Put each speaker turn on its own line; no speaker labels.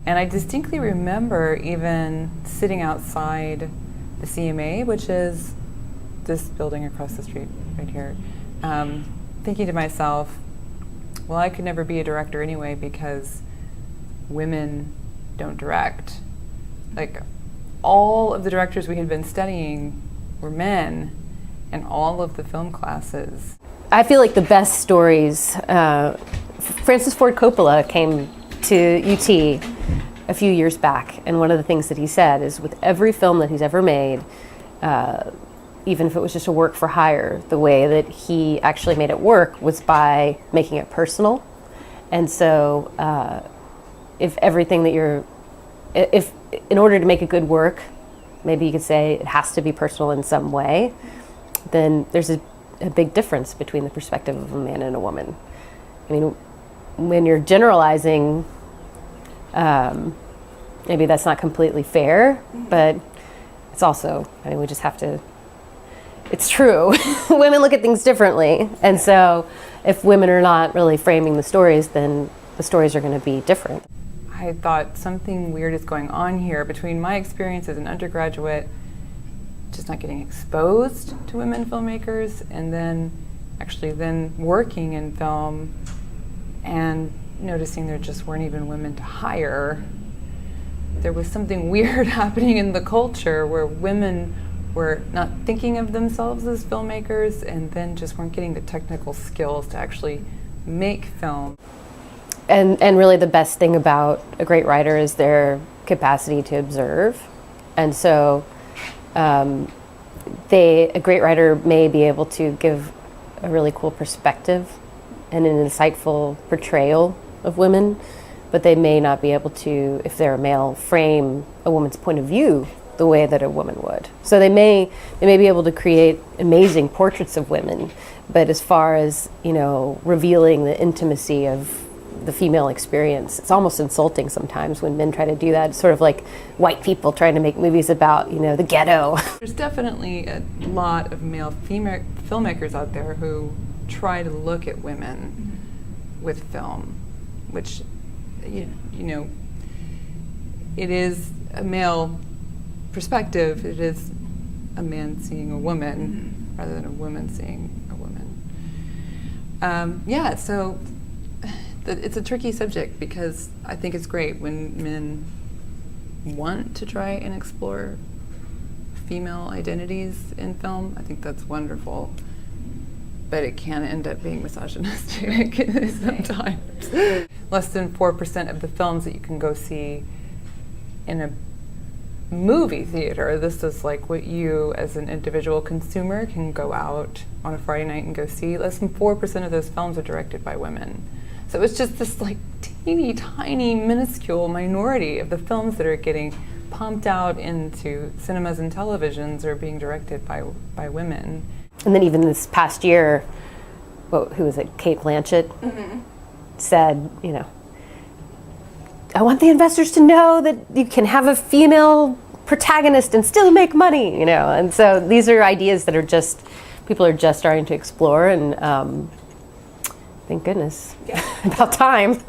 And I distinctly remember even sitting outside the CMA, which is this building across the street right here, thinking to myself, well, I could never be a director anyway because women don't direct. Like, all of the directors we had been studying were men, and all of the film classes.
I feel like the best stories, Francis Ford Coppola came to UT a few years back, and one of the things that he said is with every film that he's ever made, even if it was just a work for hire, the way that he actually made it work was by making it personal. And so if everything that if in order to make a good work, maybe you could say it has to be personal in some way, then there's a big difference between the perspective of a man and a woman. I mean, when you're generalizing, maybe that's not completely fair, but it's also, I mean, we just have to, it's true. Women look at things differently. And so if women are not really framing the stories, then the stories are going to be different.
I thought something weird is going on here between my experience as an undergraduate, just not getting exposed to women filmmakers, and then actually then working in film and noticing there just weren't even women to hire. There was something weird happening in the culture where women were not thinking of themselves as filmmakers and then just weren't getting the technical skills to actually make film.
And really the best thing about a great writer is their capacity to observe. And so a great writer may be able to give a really cool perspective and an insightful portrayal of women, but they may not be able to, if they're a male, frame a woman's point of view the way that a woman would. So they may be able to create amazing portraits of women, but as far as, you know, revealing the intimacy of the female experience, it's almost insulting sometimes when men try to do that. It's sort of like white people trying to make movies about, you know, the ghetto.
There's definitely a lot of male filmmakers out there who try to look at women with film, which, you know, it is a male perspective. It is a man seeing a woman rather than a woman seeing a woman. Yeah, so it's a tricky subject because I think it's great when men want to try and explore female identities in film. I think that's wonderful. But it can end up being misogynistic sometimes. Less than 4% of the films that you can go see in a movie theater, this is like what you as an individual consumer can go out on a Friday night and go see. Less than 4% of those films are directed by women. So it's just this like teeny tiny minuscule minority of the films that are getting pumped out into cinemas and televisions are being directed by women.
And then even this past year, who was it, Kate Blanchett, said, you know, I want the investors to know that you can have a female protagonist and still make money, you know. And so these are ideas that are just, people are just starting to explore, and thank goodness, about time.